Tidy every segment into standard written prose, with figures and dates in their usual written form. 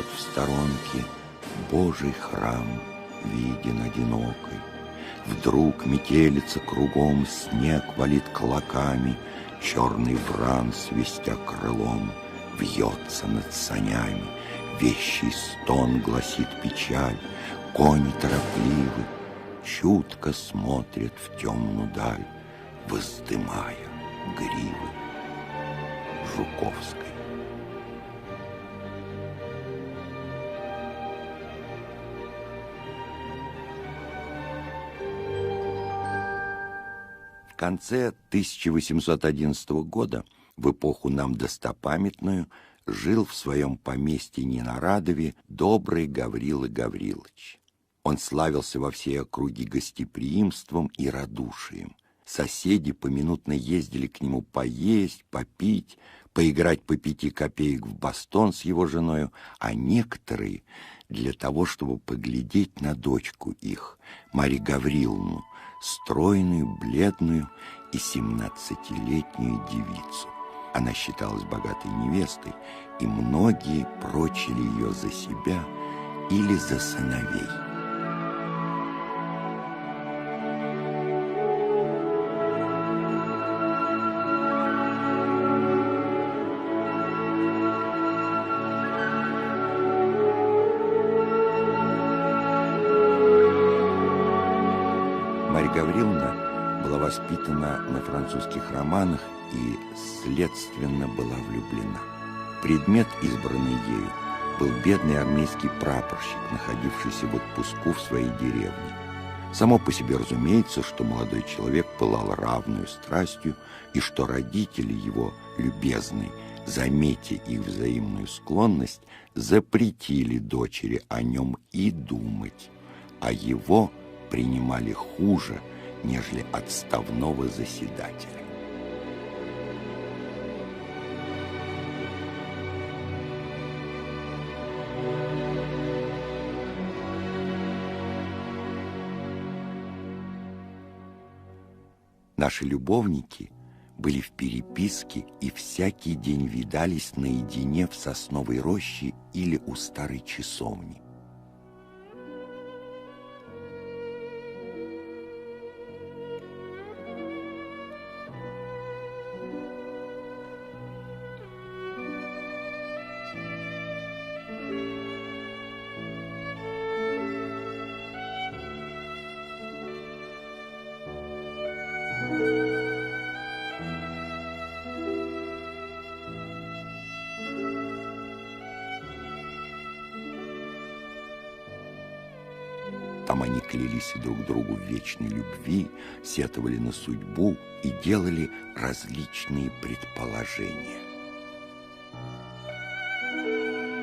вот в сторонке Божий храм виден одинокой. Вдруг метелица кругом, снег валит клоками, черный вран, свистя крылом, вьется над санями, вещий стон гласит печаль, кони торопливы, чутко смотрят в темную даль, воздымая гривы. Жуковской. В конце 1811 года, в эпоху нам достопамятную, жил в своем поместье Ненарадове добрый Гаврила Гаврилович. Он славился во всей округе гостеприимством и радушием. Соседи поминутно ездили к нему поесть, попить, поиграть по 5 копеек в бастон с его женою, а некоторые для того, чтобы поглядеть на дочку их, Марью Гавриловну, стройную, бледную и 17-летнюю девицу. Она считалась богатой невестой, и многие прочили ее за себя или за сыновей. Марья Гавриловна была воспитана на французских романах и, следственно, была влюблена. Предмет, избранный ею, был бедный армейский прапорщик, находившийся в отпуску в своей деревне. Само по себе разумеется, что молодой человек пылал равную страстью, и что родители его, любезные, заметя их взаимную склонность, запретили дочери о нем и думать, а его принимали хуже, нежели отставного заседателя. Наши любовники были в переписке и всякий день видались наедине в сосновой роще или у старой часовни. Там они клялись друг другу в вечной любви, сетовали на судьбу и делали различные предположения.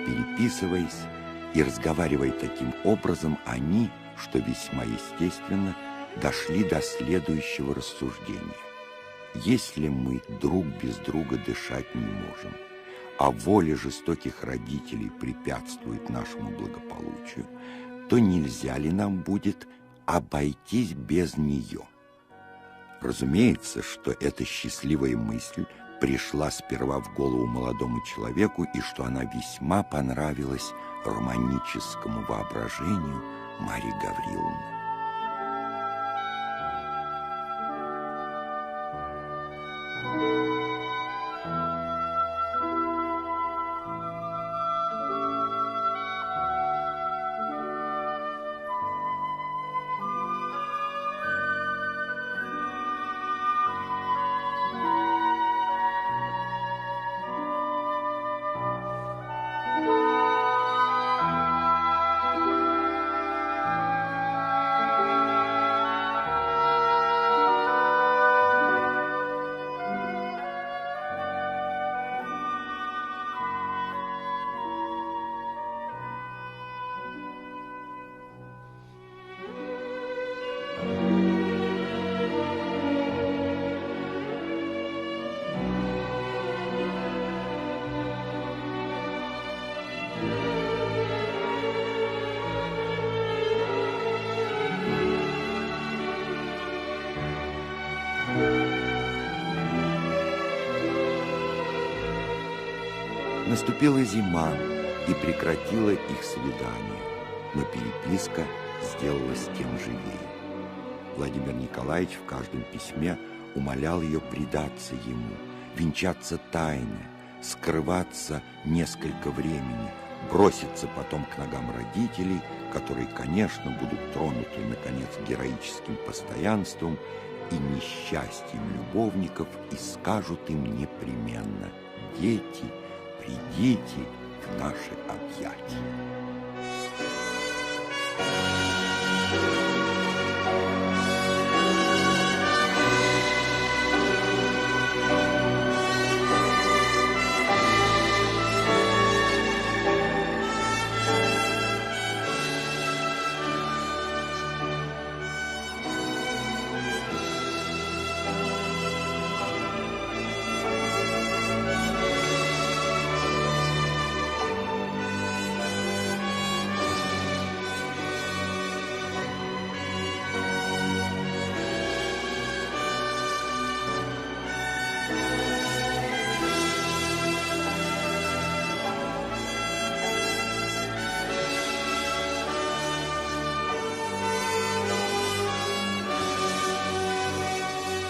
Переписываясь и разговаривая таким образом, они, что весьма естественно, дошли до следующего рассуждения. Если мы друг без друга дышать не можем, а воля жестоких родителей препятствует нашему благополучию, то нельзя ли нам будет обойтись без нее? Разумеется, что эта счастливая мысль пришла сперва в голову молодому человеку и что она весьма понравилась романическому воображению Марьи Гавриловны. Наступила зима, и прекратила их свидание, но переписка сделалась тем живее. Владимир Николаевич в каждом письме умолял ее предаться ему, венчаться тайно, скрываться несколько времени, броситься потом к ногам родителей, которые, конечно, будут тронуты, наконец, героическим постоянством и несчастьем любовников, и скажут им непременно: «Дети, придите в наши объятия».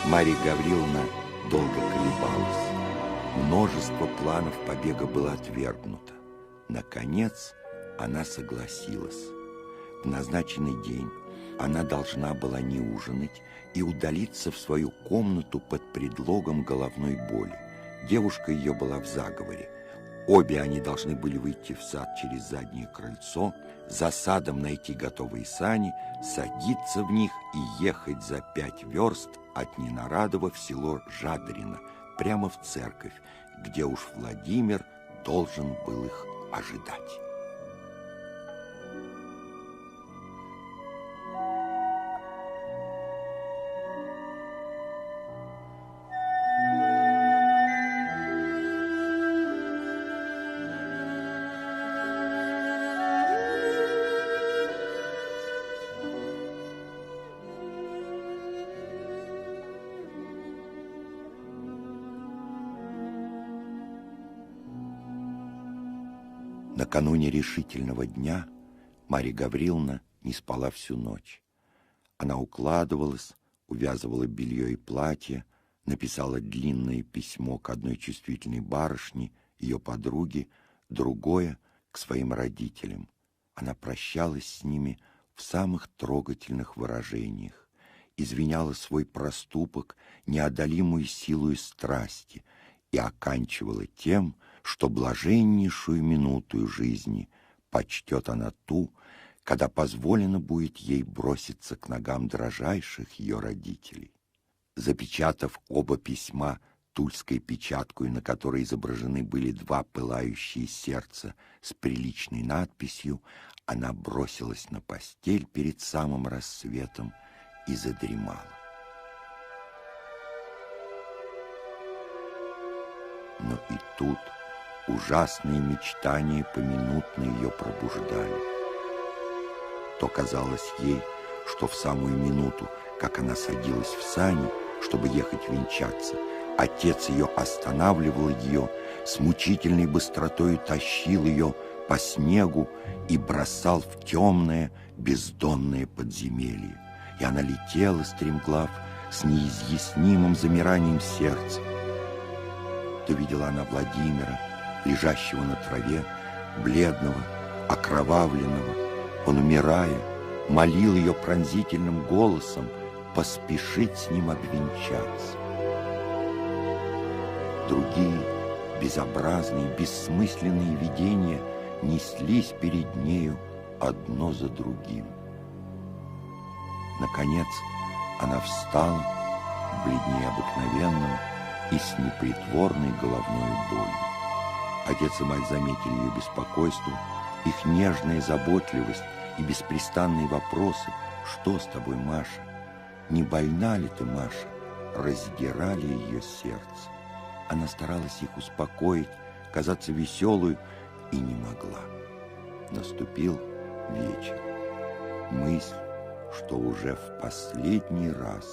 Марья Гавриловна долго колебалась. Множество планов побега было отвергнуто. Наконец, она согласилась. В назначенный день она должна была не ужинать и удалиться в свою комнату под предлогом головной боли. Девушка ее была в заговоре. Обе они должны были выйти в сад через заднее крыльцо, за садом найти готовые сани, садиться в них и ехать за 5 верст от Ненарадова в село Жадрино, прямо в церковь, где уж Владимир должен был их ожидать. Накануне решительного дня Марья Гавриловна не спала всю ночь. Она укладывалась, увязывала белье и платье, написала длинное письмо к одной чувствительной барышне, ее подруге, другое — к своим родителям. Она прощалась с ними в самых трогательных выражениях, извиняла свой проступок неодолимую силою страсти и оканчивала тем, что блаженнейшую минуту жизни почтет она ту, когда позволено будет ей броситься к ногам дрожайших ее родителей. Запечатав оба письма тульской печаткой, на которой изображены были 2 пылающие сердца с приличной надписью, она бросилась на постель перед самым рассветом и задремала. Но и тут ужасные мечтания поминутно ее пробуждали. То казалось ей, что в самую минуту, как она садилась в сани, чтобы ехать венчаться, отец ее останавливал ее, с мучительной быстротою тащил ее по снегу и бросал в темное бездонное подземелье. И она летела, стремглав, с неизъяснимым замиранием сердца. То видела она Владимира, лежащего на траве, бледного, окровавленного. Он, умирая, молил ее пронзительным голосом поспешить с ним обвенчаться. Другие безобразные, бессмысленные видения неслись перед нею одно за другим. Наконец она встала, бледнее обыкновенного и с непритворной головной болью. Отец и мать заметили ее беспокойство, их нежная заботливость и беспрестанные вопросы: «Что с тобой, Маша? Не больна ли ты, Маша?» раздирали ее сердце. Она старалась их успокоить, казаться веселую, и не могла. Наступил вечер. Мысль, что уже в последний раз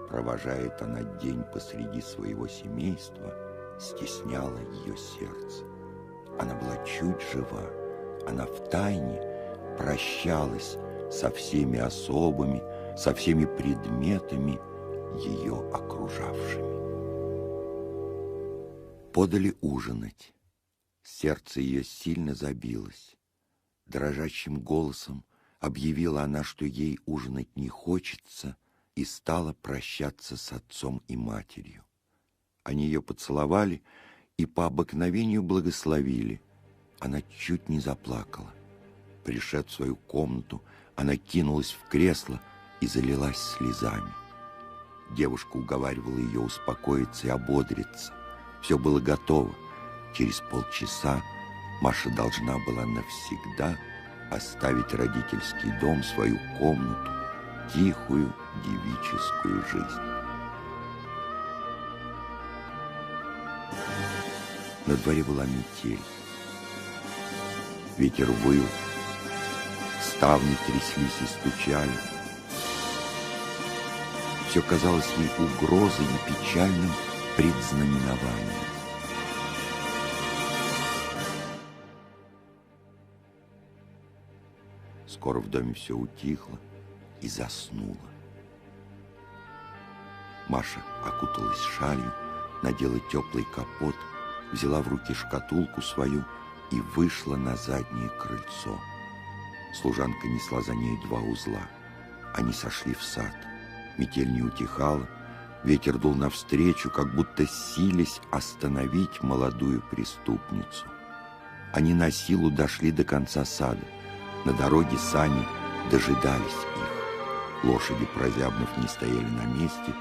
провожает она день посреди своего семейства, стесняла ее сердце. Она была чуть жива. Она втайне прощалась со всеми особами, со всеми предметами, ее окружавшими. Подали ужинать. Сердце ее сильно забилось. Дрожащим голосом объявила она, что ей ужинать не хочется, и стала прощаться с отцом и матерью. Они ее поцеловали и по обыкновению благословили. Она чуть не заплакала. Пришед в свою комнату, она кинулась в кресло и залилась слезами. Девушка уговаривала ее успокоиться и ободриться. Все было готово. Через полчаса Маша должна была навсегда оставить родительский дом, свою комнату, тихую девическую жизнь. На дворе была метель. Ветер выл, ставни тряслись и стучали. Все казалось ей угрозой и печальным предзнаменованием. Скоро в доме все утихло и заснуло. Маша окуталась шалью, надела теплый капот, взяла в руки шкатулку свою и вышла на заднее крыльцо. Служанка несла за ней 2 узла. Они сошли в сад. Метель не утихала, ветер дул навстречу, как будто силясь остановить молодую преступницу. Они на силу дошли до конца сада. На дороге сани дожидались их. Лошади, прозябнув, не стояли на месте.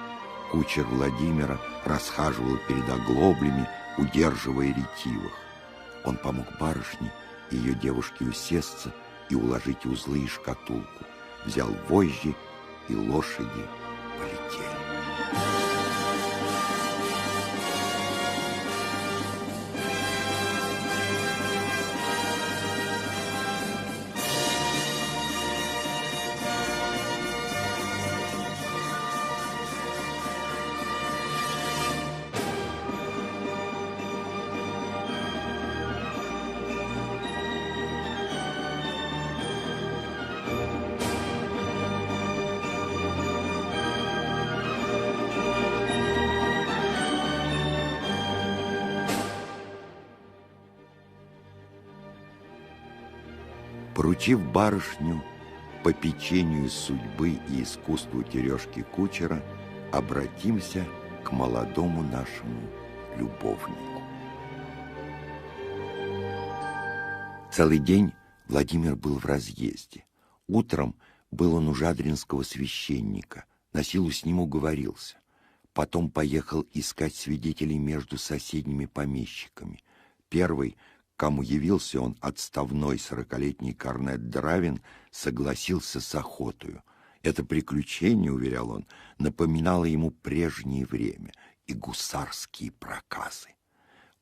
Кучер Владимира расхаживал перед оглоблями, удерживая ретивых. Он помог барышне и ее девушке усесться и уложить узлы и шкатулку. Взял вожжи, и лошади полетели. Поручив барышню попечению судьбы и искусству тережки кучера, обратимся к молодому нашему любовнику. Целый день Владимир был в разъезде. Утром был он у жадринского священника, на силу с ним уговорился. Потом поехал искать свидетелей между соседними помещиками. Первый, кому явился он, отставной 40-летний корнет Дравин, согласился с охотою. Это приключение, уверял он, напоминало ему прежнее время и гусарские проказы.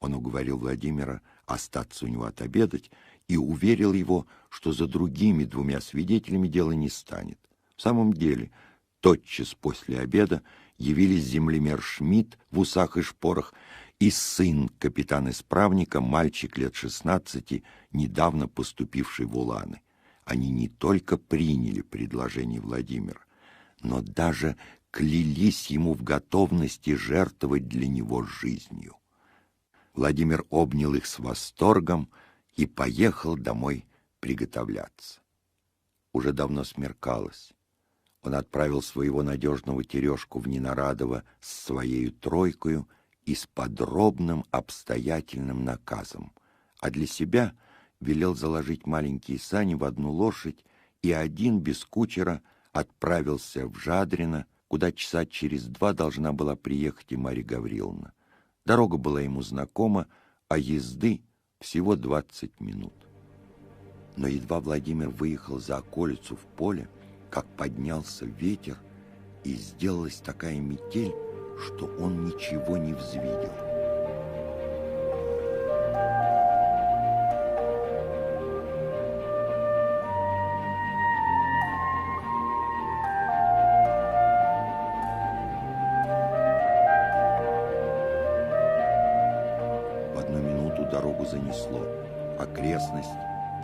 Он уговорил Владимира остаться у него отобедать и уверил его, что за другими 2 свидетелями дело не станет. В самом деле, тотчас после обеда явились землемер Шмидт в усах и шпорах и сын капитана-исправника, мальчик лет 16, недавно поступивший в Уланы. Они не только приняли предложение Владимира, но даже клялись ему в готовности жертвовать для него жизнью. Владимир обнял их с восторгом и поехал домой приготовляться. Уже давно смеркалось. Он отправил своего надежного Терешку в Ненарадово с своею тройкою и с подробным обстоятельным наказом, а для себя велел заложить маленькие сани в 1 лошадь и один без кучера отправился в Жадрино, куда часа через 2 должна была приехать и Марья Гавриловна. Дорога была ему знакома, а езды всего 20 минут. Но едва Владимир выехал за околицу в поле, как поднялся ветер, и сделалась такая метель, что он ничего не взвидел. В 1 минуту дорогу занесло. окрестность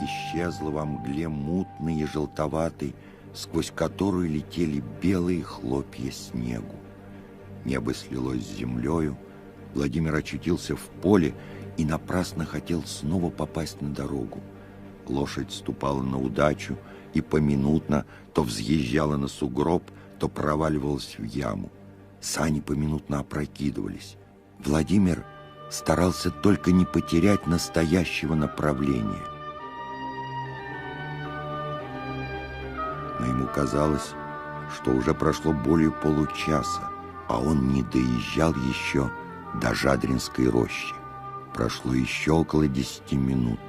исчезла во мгле мутной и желтоватой, сквозь которую летели белые хлопья снегу. Небо слилось с землею, Владимир очутился в поле и напрасно хотел снова попасть на дорогу. Лошадь ступала на удачу и поминутно то взъезжала на сугроб, то проваливалась в яму. Сани поминутно опрокидывались. Владимир старался только не потерять настоящего направления. Но ему казалось, что уже прошло более получаса, а он не доезжал еще до Жадринской рощи. Прошло еще около 10 минут.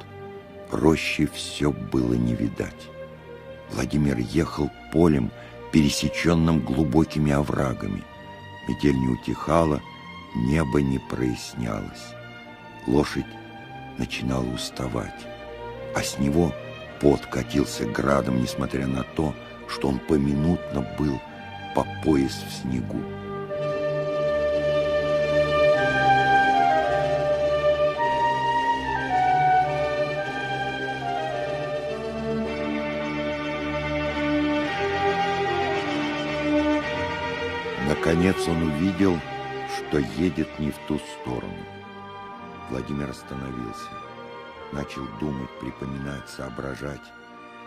Рощи все было не видать. Владимир ехал полем, пересеченным глубокими оврагами. Метель не утихала, небо не прояснялось. Лошадь начинала уставать, а с него пот катился градом, несмотря на то, что он поминутно был по пояс в снегу. Наконец он увидел, что едет не в ту сторону. Владимир остановился, начал думать, припоминать, соображать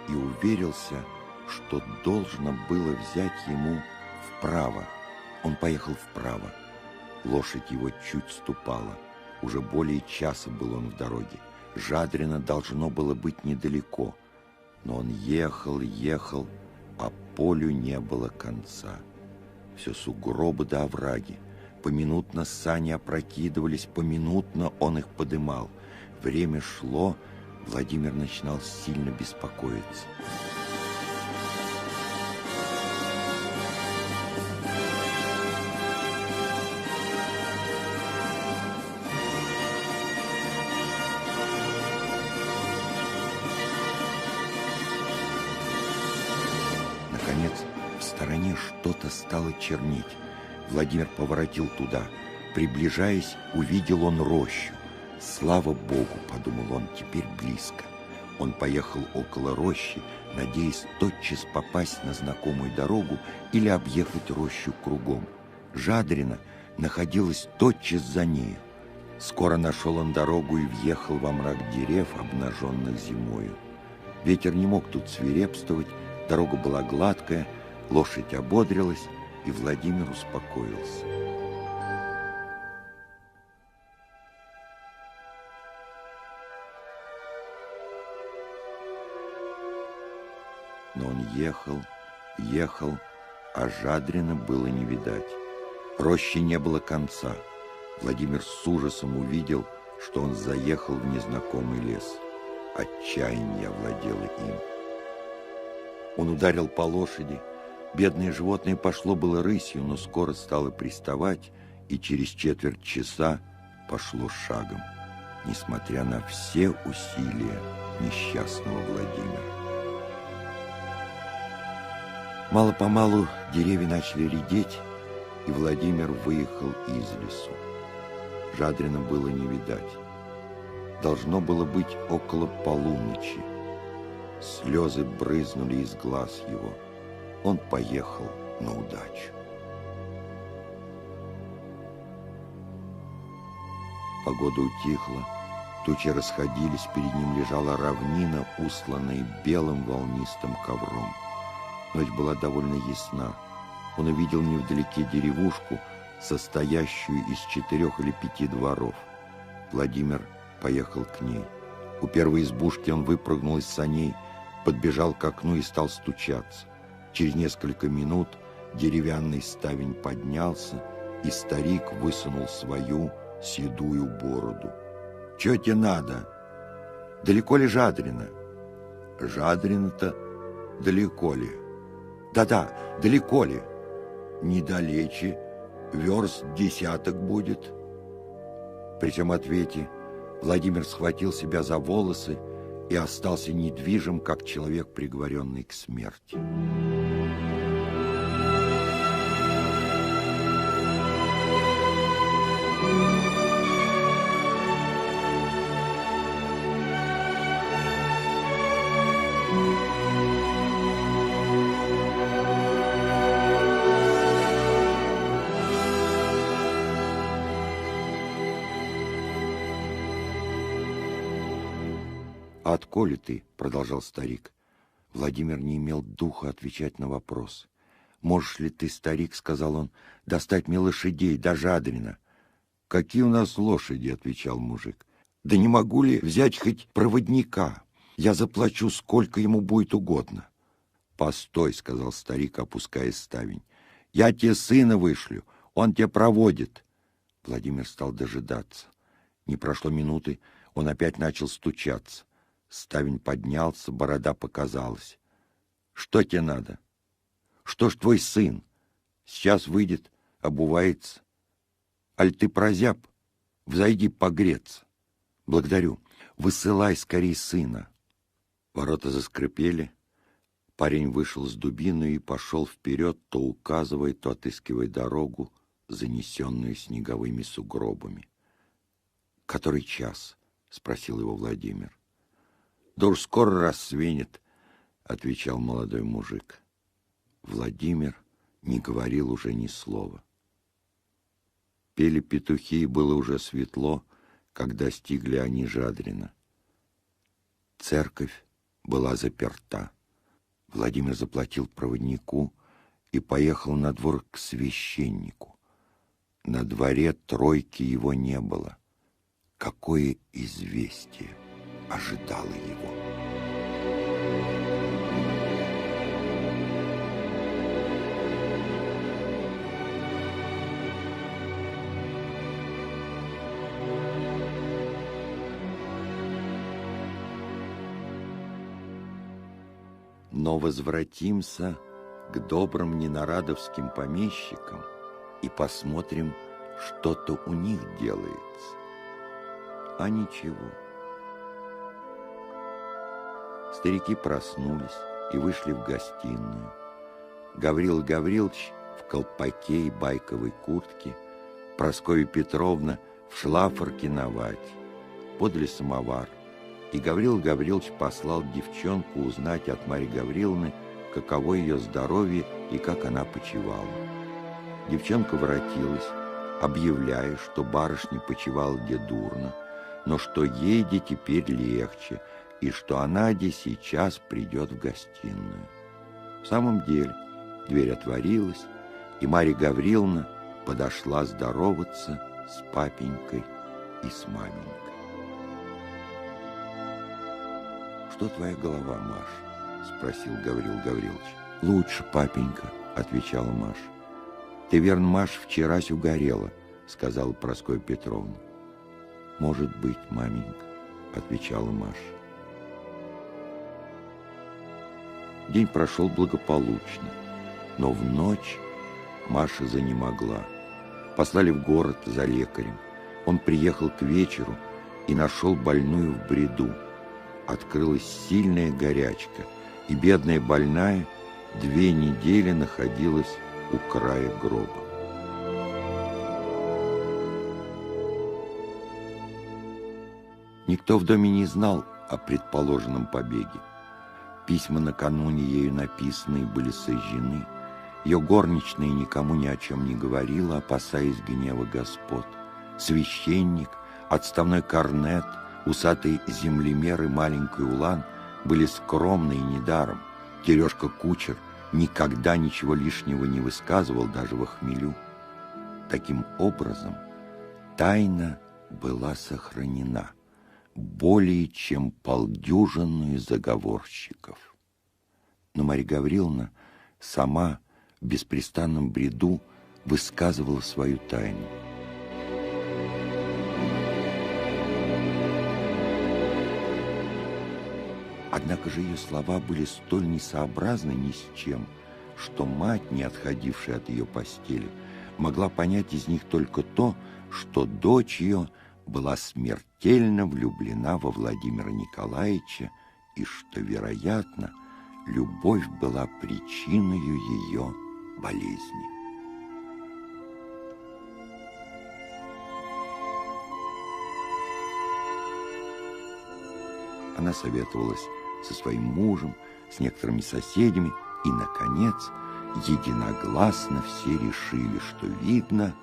и уверился, что должно было взять ему вправо. Он поехал вправо. Лошадь его чуть ступала. Уже более часа был он в дороге. Жадрино должно было быть недалеко. Но он ехал, ехал, а полю не было конца. Все сугробы да овраги. Поминутно сани опрокидывались, поминутно он их подымал. Время шло, Владимир начинал сильно беспокоиться. Наконец, в стороне что-то стало чернеть. Владимир поворотил туда. Приближаясь, увидел он рощу. «Слава Богу!» — подумал он, — «теперь близко». Он поехал около рощи, надеясь тотчас попасть на знакомую дорогу или объехать рощу кругом. Жадрино находилась тотчас за нею. Скоро нашел он дорогу и въехал во мрак дерев, обнаженных зимою. Ветер не мог тут свирепствовать, дорога была гладкая, лошадь ободрилась, и Владимир успокоился. Но он ехал, ехал, а Жадрина было не видать. Рощи не было конца. Владимир с ужасом увидел, что он заехал в незнакомый лес. Отчаяние овладело им. Он ударил по лошади. Бедное животное пошло было рысью, но скоро стало приставать, и через четверть часа пошло шагом, несмотря на все усилия несчастного Владимира. Мало-помалу деревья начали редеть, и Владимир выехал из лесу. Жадрина было не видать. Должно было быть около полуночи. Слезы брызнули из глаз его. Он поехал на удачу. Погода утихла, тучи расходились, перед ним лежала равнина, усланная белым волнистым ковром. Ночь была довольно ясна. Он увидел невдалеке деревушку, состоящую из 4 или 5 дворов. Владимир поехал к ней. У первой избушки он выпрыгнул из саней, подбежал к окну и стал стучаться. Через несколько минут деревянный ставень поднялся, и старик высунул свою седую бороду. «Чё тебе надо? Далеко ли Жадрино?» «Жадрино-то далеко ли?» «Да-да, далеко ли?» «Недалече, верст 10 будет». При всем ответе Владимир схватил себя за волосы и остался недвижим, как человек, приговоренный к смерти. «А отколи ты?» — продолжал старик. Владимир не имел духа отвечать на вопрос. «Можешь ли ты, старик, — сказал он, — достать мне лошадей до Жадрина?» «Какие у нас лошади?» — отвечал мужик. «Да не могу ли взять хоть проводника? Я заплачу, сколько ему будет угодно». «Постой!» — сказал старик, опуская ставень. «Я тебе сына вышлю, он тебя проводит». Владимир стал дожидаться. Не прошло минуты, он опять начал стучаться. Ставень поднялся, борода показалась. «Что тебе надо? Что ж твой сын? Сейчас выйдет, обувается. Аль ты прозяб? Взойди погреться». «Благодарю. Высылай скорей сына». Ворота заскрипели. Парень вышел с дубиной и пошел вперед, то указывая, то отыскивая дорогу, занесенную снеговыми сугробами. «Который час?» — спросил его Владимир. «Да уж скоро рассвинет», — отвечал молодой мужик. Владимир не говорил уже ни слова. Пели петухи, и было уже светло, когда достигли они Жадрина. Церковь была заперта. Владимир заплатил проводнику и поехал на двор к священнику. На дворе тройки его не было. Какое известие ожидало его? Но возвратимся к добрым ненарадовским помещикам и посмотрим, что-то у них делается. А ничего. Старики проснулись и вышли в гостиную. Гаврил Гаврилович в колпаке и байковой куртке, Прасковья Петровна в шлафорке на вате. Подали самовар, и Гаврил Гаврилович послал девчонку узнать от Марьи Гавриловны, каково ее здоровье и как она почивала. Девчонка воротилась, объявляя, что барышня почивала где дурно, но что ей де теперь легче, и что она де сейчас придет в гостиную. В самом деле дверь отворилась, и Марья Гавриловна подошла здороваться с папенькой и с маменькой. «Что твоя голова, Маш?» — спросил Гаврил Гаврилович. «Лучше, папенька», — отвечала Маша. «Ты, верно, Маш, вчерась угорела», — сказала Прасковья Петровна. «Может быть, маменька», — отвечала Маша. День прошел благополучно, но в ночь Маша занемогла. Послали в город за лекарем. Он приехал к вечеру и нашел больную в бреду. Открылась сильная горячка, и бедная больная 2 недели находилась у края гроба. Никто в доме не знал о предположенном побеге. Письма накануне ею написанные были сожжены. Ее горничная никому ни о чем не говорила, опасаясь гнева господ. Священник, отставной корнет, усатый землемер и маленький улан были скромны и недаром. Терешка-кучер никогда ничего лишнего не высказывал, даже во хмелю. Таким образом, тайна была сохранена более чем 50 заговорщиков. Но Марья Гавриловна сама в беспрестанном бреду высказывала свою тайну. Однако же ее слова были столь несообразны ни с чем, что мать, не отходившая от ее постели, могла понять из них только то, что дочь ее была смертельно влюблена во Владимира Николаевича и что, вероятно, любовь была причиной ее болезни. Она советовалась со своим мужем, с некоторыми соседями, и, наконец, единогласно все решили, что, видно,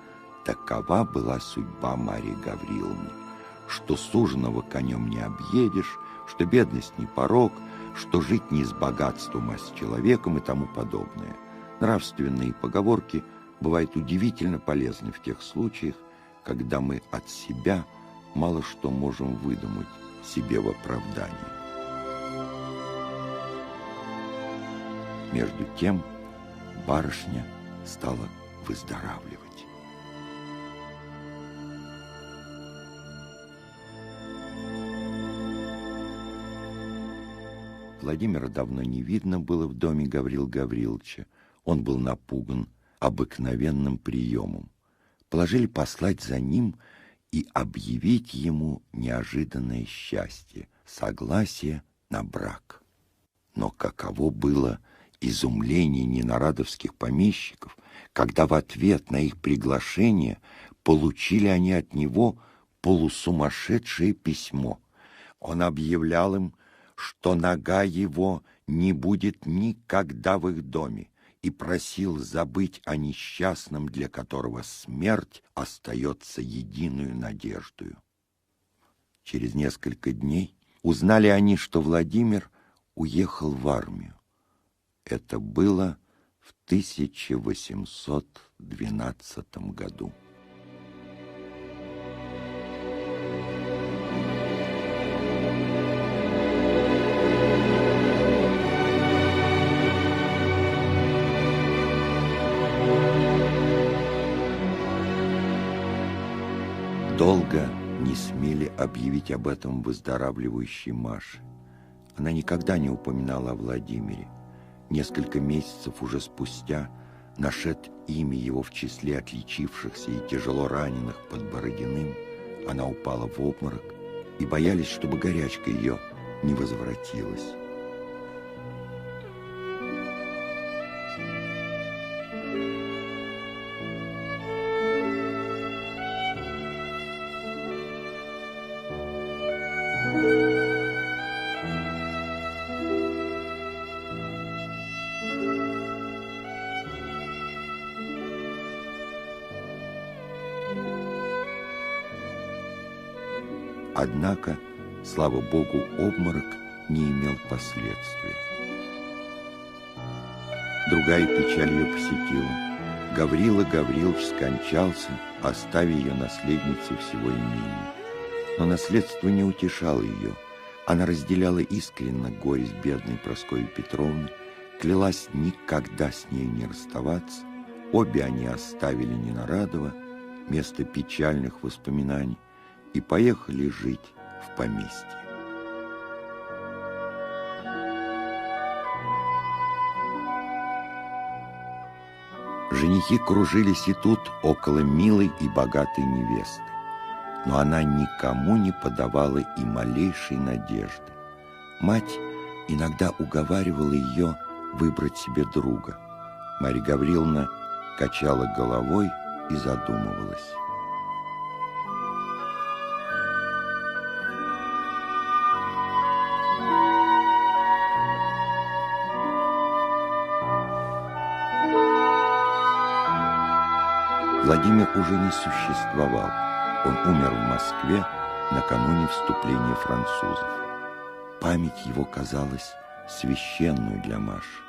такова была судьба Марьи Гавриловны, что суженого конем не объедешь, что бедность не порок, что жить не с богатством, а с человеком и тому подобное. Нравственные поговорки бывают удивительно полезны в тех случаях, когда мы от себя мало что можем выдумать себе в оправдание. Между тем барышня стала выздоравливать. Владимира давно не видно было в доме Гаврила Гавриловича. Он был напуган обыкновенным приемом. Положили послать за ним и объявить ему неожиданное счастье — согласие на брак. Но каково было изумление ненарадовских помещиков, когда в ответ на их приглашение получили они от него полусумасшедшее письмо. Он объявлял им, что нога его не будет никогда в их доме, и просил забыть о несчастном, для которого смерть остается единую надеждою. Через несколько дней узнали они, что Владимир уехал в армию. Это было в 1812 году. Долго не смели объявить об этом выздоравливающей Маше. Она никогда не упоминала о Владимире. Несколько месяцев уже спустя, нашед имя его в числе отличившихся и тяжело раненых под Бородиным, она упала в обморок, и боялись, чтобы горячка ее не возвратилась. Однако, слава Богу, обморок не имел последствия. Другая печаль ее посетила. Гаврила Гаврилович скончался, оставив ее наследницей всего имения. Но наследство не утешало ее. Она разделяла искренно горесть бедной Прасковьи Петровны, клялась никогда с ней не расставаться. Обе они оставили Ненарадово, место печальных воспоминаний, и поехали жить в поместье. Женихи кружились и тут около милой и богатой невесты, но она никому не подавала и малейшей надежды. Мать иногда уговаривала ее выбрать себе друга. Марья Гавриловна качала головой и задумывалась. Владимир уже не существовал. Он умер в Москве накануне вступления французов. Память его казалась священной для Маши.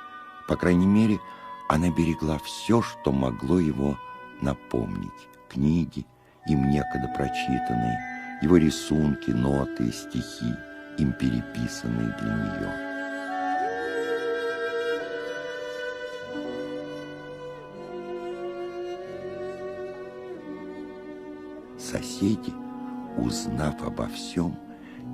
По крайней мере, она берегла все, что могло его напомнить. Книги, им некогда прочитанные, его рисунки, ноты и стихи, им переписанные для нее. Соседи, узнав обо всем,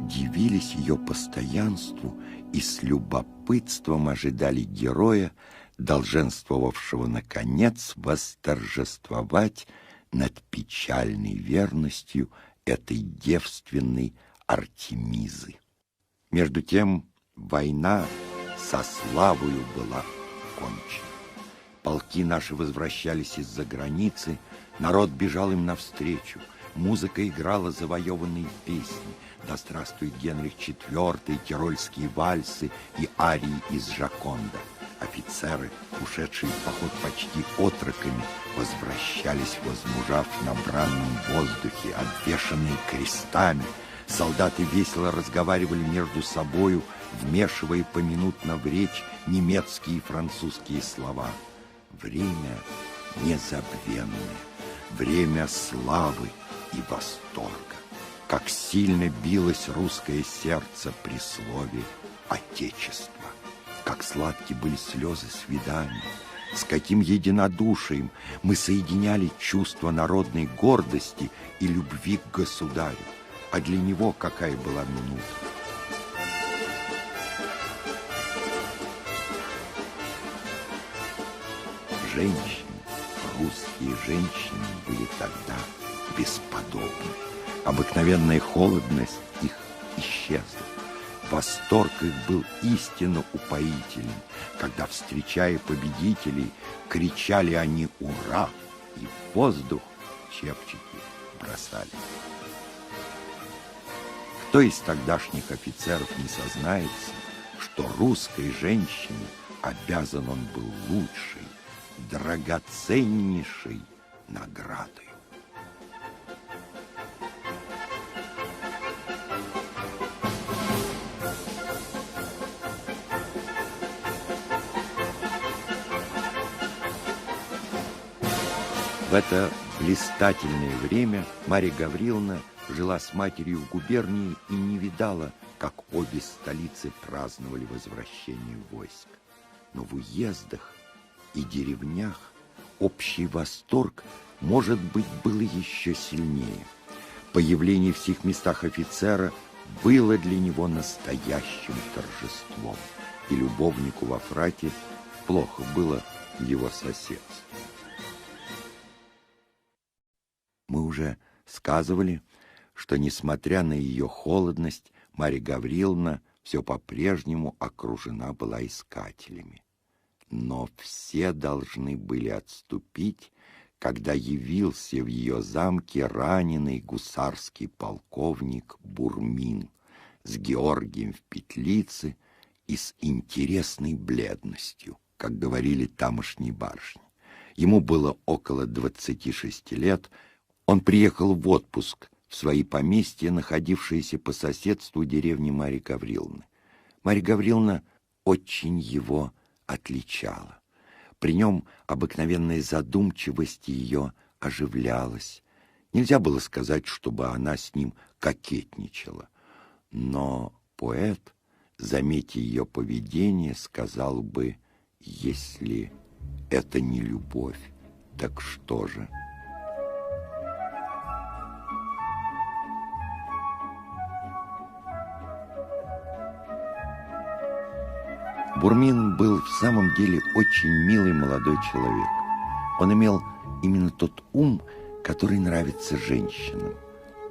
дивились ее постоянству и с любопытством ожидали героя, долженствовавшего, наконец, восторжествовать над печальной верностью этой девственной Артемизы. Между тем война со славою была кончена. Полки наши возвращались из-за границы, народ бежал им навстречу. Музыка играла завоеванные песни. Да здравствует Генрих IV, тирольские вальсы и арии из Жаконда. Офицеры, ушедшие в поход почти отроками, возвращались, возмужав на бранном воздухе, обвешанные крестами. Солдаты весело разговаривали между собою, вмешивая поминутно в речь немецкие и французские слова. Время незабвенное, время славы и восторга. Как сильно билось русское сердце при слове «Отечество», как сладки были слезы свиданий, с каким единодушием мы соединяли чувство народной гордости и любви к государю, а для него какая была минута. Женщины, русские женщины были тогда бесподобны. Обыкновенная холодность их исчезла. Восторг их был истинно упоителен, когда, встречая победителей, кричали они «Ура!» и в воздух чепчики бросали. Кто из тогдашних офицеров не сознается, что русской женщине обязан он был лучшей, драгоценнейшей наградой? В это блистательное время Марья Гавриловна жила с матерью в губернии и не видала, как обе столицы праздновали возвращение войск. Но в уездах и деревнях общий восторг, может быть, было еще сильнее. Появление в сих местах офицера было для него настоящим торжеством, и любовнику во фраке плохо было в его соседстве. Мы уже сказывали, что, несмотря на ее холодность, Марья Гавриловна все по-прежнему окружена была искателями. Но все должны были отступить, когда явился в ее замке раненый гусарский полковник Бурмин с Георгием в петлице и с интересной бледностью, как говорили тамошние барышни. Ему было около 26 лет. Он приехал в отпуск в свои поместья, находившиеся по соседству деревни Марьи Гавриловны. Марья Гавриловна очень его отличала. При нем обыкновенная задумчивость ее оживлялась. Нельзя было сказать, чтобы она с ним кокетничала. Но поэт, заметя ее поведение, сказал бы: если это не любовь, так что же? Бурмин был в самом деле очень милый молодой человек. Он имел именно тот ум, который нравится женщинам.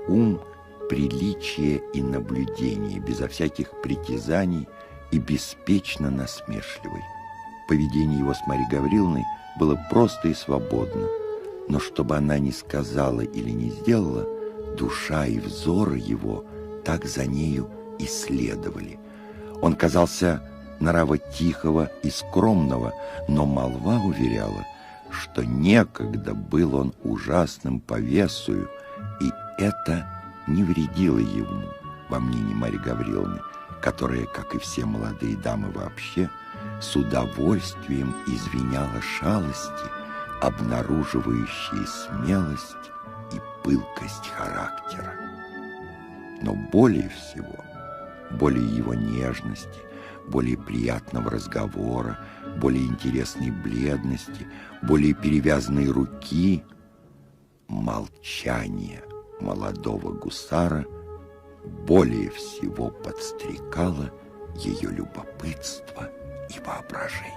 Ум приличия и наблюдения, безо всяких притязаний и беспечно насмешливый. Поведение его с Марьей Гавриловной было просто и свободно, но чтобы она не сказала или не сделала, душа и взоры его так за нею и следовали. Он казался нрава тихого и скромного, но молва уверяла, что некогда был он ужасным повесою, и это не вредило ему, во мнении Марьи Гавриловны, которая, как и все молодые дамы вообще, с удовольствием извиняла шалости, обнаруживающие смелость и пылкость характера. Но более всего, более его нежности, более приятного разговора, более интересной бледности, более перевязанной руки, молчание молодого гусара более всего подстрекало ее любопытство и воображение.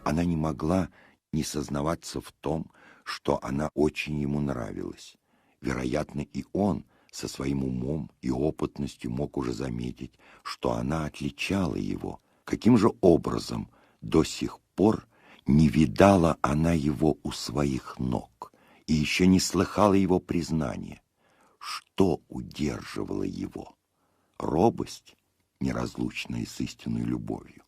Она не могла не сознаваться в том, что она очень ему нравилась. Вероятно, и он со своим умом и опытностью мог уже заметить, что она отличала его. Каким же образом до сих пор не видала она его у своих ног и еще не слыхала его признания? Что удерживало его? Робость, неразлучная с истинной любовью?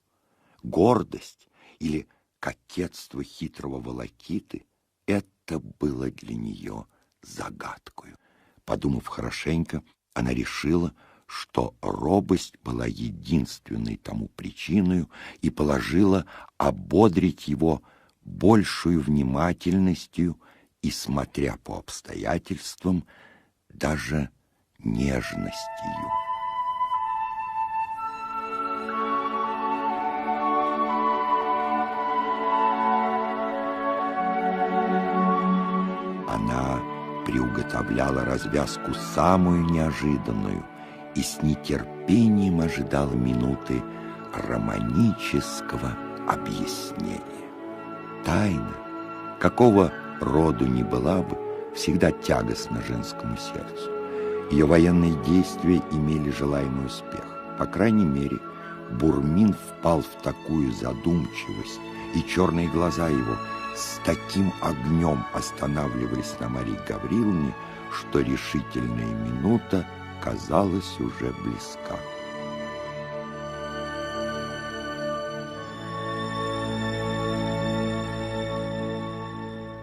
Гордость или кокетство хитрого волокиты? Это было для нее загадкою. Подумав хорошенько, она решила, что робость была единственной тому причиной и положила ободрить его большую внимательностью и, смотря по обстоятельствам, даже нежностью. Она приуготовляла развязку самую неожиданную и с нетерпением ожидала минуты романического объяснения. Тайна, какого роду ни была бы, всегда тягостна женскому сердцу. Ее военные действия имели желаемый успех. По крайней мере, Бурмин впал в такую задумчивость, и черные глаза его с таким огнем останавливались на Марии Гавриловне, что решительная минута казалась уже близка.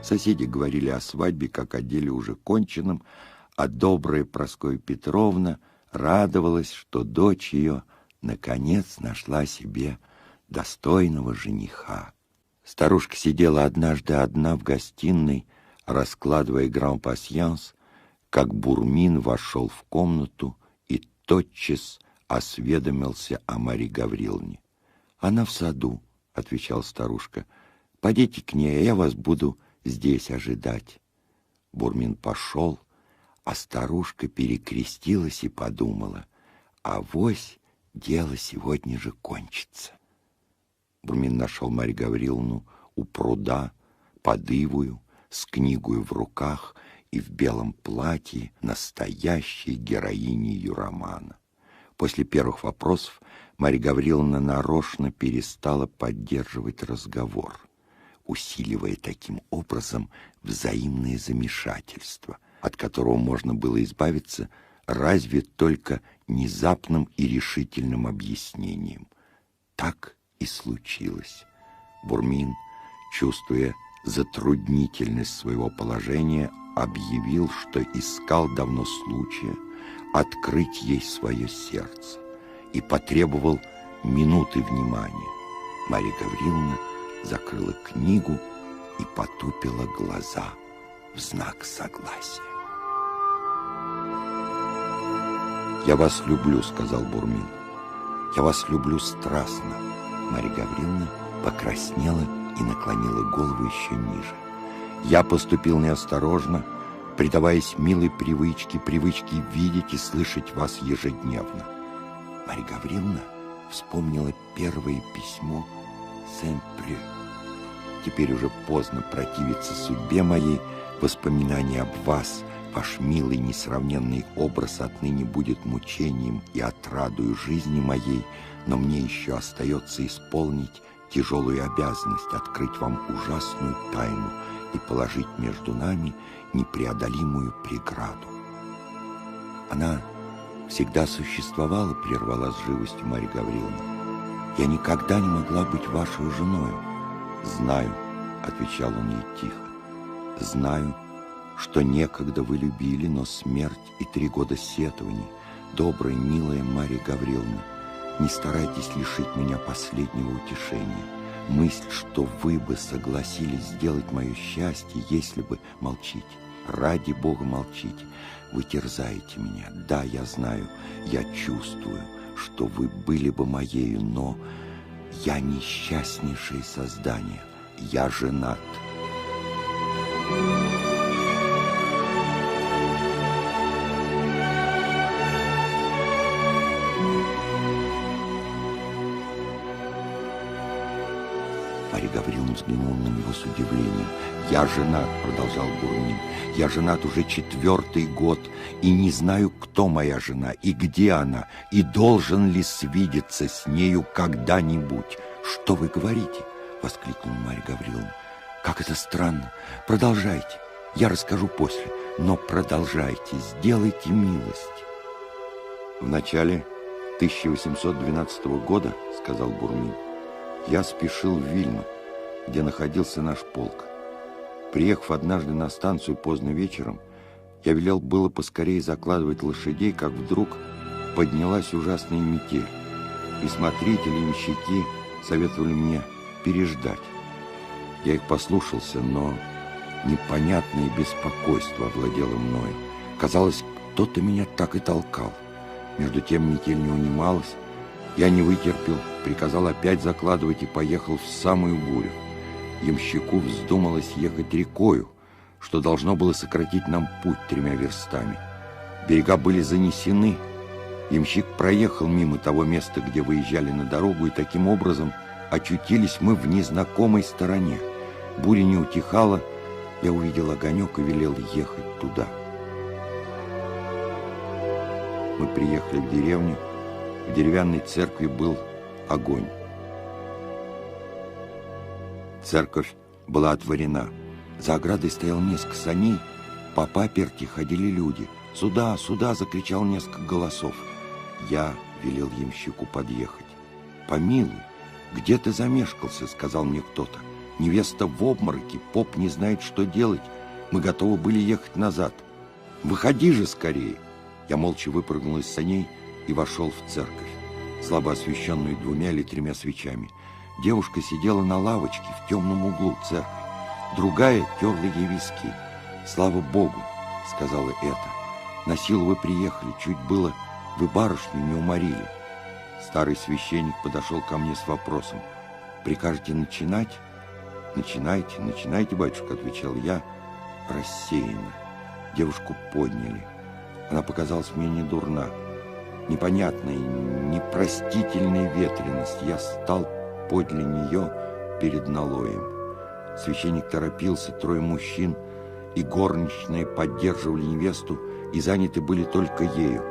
Соседи говорили о свадьбе, как о деле уже конченном, а добрая Прасковья Петровна радовалась, что дочь ее наконец нашла себе достойного жениха. Старушка сидела однажды одна в гостиной, раскладывая гран-пасьянс, как Бурмин вошел в комнату и тотчас осведомился о Марии Гавриловне. «Она в саду», — отвечала старушка. «Пойдите к ней, а я вас буду здесь ожидать». Бурмин пошел, а старушка перекрестилась и подумала: авось дело сегодня же кончится. Бурмин нашел Марью Гавриловну у пруда, подывую, с книгою в руках и в белом платье, настоящей героиней ее романа. После первых вопросов Марья Гавриловна нарочно перестала поддерживать разговор, усиливая таким образом взаимное замешательство, от которого можно было избавиться разве только внезапным и решительным объяснением. Так и случилось. Бурмин, чувствуя затруднительность своего положения, объявил, что искал давно случая открыть ей свое сердце и потребовал минуты внимания. Марья Гавриловна закрыла книгу и потупила глаза в знак согласия. «Я вас люблю», — сказал Бурмин. «Я вас люблю страстно». Марья Гавриловна покраснела и наклонила голову еще ниже. «Я поступил неосторожно, предаваясь милой привычке видеть и слышать вас ежедневно». Марья Гавриловна вспомнила первое письмо Сен-Прю. «Теперь уже поздно противиться судьбе моей, воспоминание об вас, ваш милый несравненный образ отныне будет мучением и отрадою жизни моей, но мне еще остается исполнить тяжелую обязанность открыть вам ужасную тайну и положить между нами непреодолимую преграду». «Она всегда существовала», — прервала с живостью Марья Гавриловна. «Я никогда не могла быть вашей женой». «Знаю», — отвечал он ей тихо, — «знаю, что некогда вы любили, но смерть и 3 года сетований, добрая, милая Марья Гавриловна, не старайтесь лишить меня последнего утешения. Мысль, что вы бы согласились сделать мое счастье, если бы... Молчите, ради Бога, молчите. Вы терзаете меня. Да, я знаю, я чувствую, что вы были бы моею, но я несчастнейшее создание. Я женат». Марья Марья Гавриловна взглянула на него с удивлением. «Я женат», — продолжал Бурмин. «Я женат уже 4-й год, и не знаю, кто моя жена, и где она, и должен ли свидеться с нею когда-нибудь». «Что вы говорите?» — воскликнула Марья Гавриловна. «Как это странно! Продолжайте, я расскажу после, но продолжайте, сделайте милость». «В начале 1812 года, — сказал Бурмин, — я спешил в Вильну, где находился наш полк. Приехав однажды на станцию поздно вечером, я велел было поскорее закладывать лошадей, как вдруг поднялась ужасная метель, и смотрители и ямщики советовали мне переждать. Я их послушался, но непонятное беспокойство овладело мною. Казалось, кто-то меня так и толкал. Между тем метель не унималась. Я не вытерпел, приказал опять закладывать и поехал в самую бурю. Ямщику вздумалось ехать рекою, что должно было сократить нам путь 3 верстами. Берега были занесены. Ямщик проехал мимо того места, где выезжали на дорогу, и таким образом очутились мы в незнакомой стороне. Буря не утихала, я увидел огонек и велел ехать туда. Мы приехали в деревню. В деревянной церкви был огонь. Церковь была отворена. За оградой стоял несколько саней. По паперти ходили люди. «Сюда, сюда!» — закричал несколько голосов. Я велел ямщику подъехать. «Помилуй, где ты замешкался?» — сказал мне кто-то. «Невеста в обмороке, поп не знает, что делать. Мы готовы были ехать назад. Выходи же скорее!» Я молча выпрыгнул из саней и вошел в церковь, слабо освещенную 2 или 3 свечами. Девушка сидела на лавочке в темном углу церкви. Другая терла ей виски. «Слава Богу!» — сказала эта. «На силу вы приехали, чуть было вы барышню не уморили». Старый священник подошел ко мне с вопросом: «Прикажете начинать?» «Начинайте, начинайте, батюшка», — отвечал я рассеянно. Девушку подняли. Она показалась мне не дурна. Непонятная, непростительная ветреность. Я стал подле нее перед налоем. Священник торопился, 3 мужчин и горничная поддерживали невесту и заняты были только ею.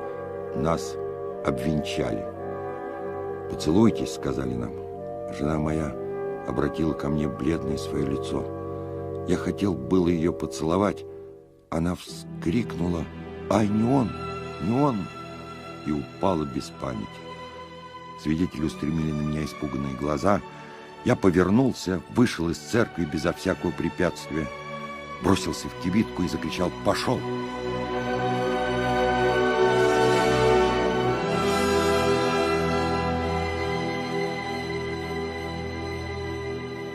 Нас обвенчали. «Поцелуйтесь», — сказали нам. Жена моя обратила ко мне бледное свое лицо. Я хотел было ее поцеловать. Она вскрикнула: «Ай, не он, не он!» и упала без памяти. Свидетели устремили на меня испуганные глаза. Я повернулся, вышел из церкви безо всякого препятствия, бросился в кибитку и закричал: «Пошел!»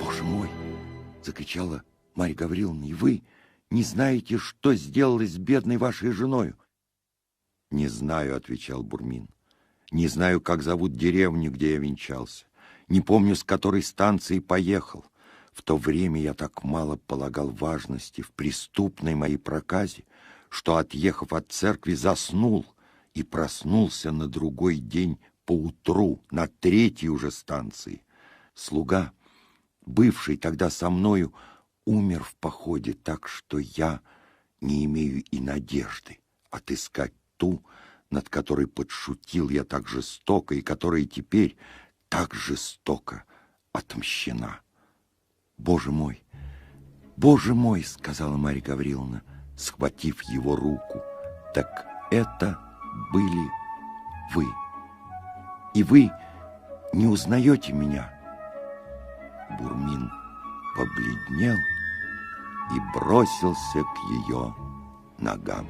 «Боже мой!» — закричала Марья Гавриловна. «И вы не знаете, что сделалось с бедной вашей женою?» «Не знаю», — отвечал Бурмин. «Не знаю, как зовут деревню, где я венчался. Не помню, с которой станции поехал. В то время я так мало полагал важности в преступной моей проказе, что, отъехав от церкви, заснул и проснулся на другой день поутру на 3-й уже станции. Слуга, бывший тогда со мною, умер в походе, так что я не имею и надежды отыскать ту, над которой подшутил я так жестоко и которая теперь так жестоко отмщена. Боже мой, — сказала Марья Гавриловна, схватив его руку, — так это были вы. И вы не узнаете меня?» Бурмин побледнел и бросился к ее ногам.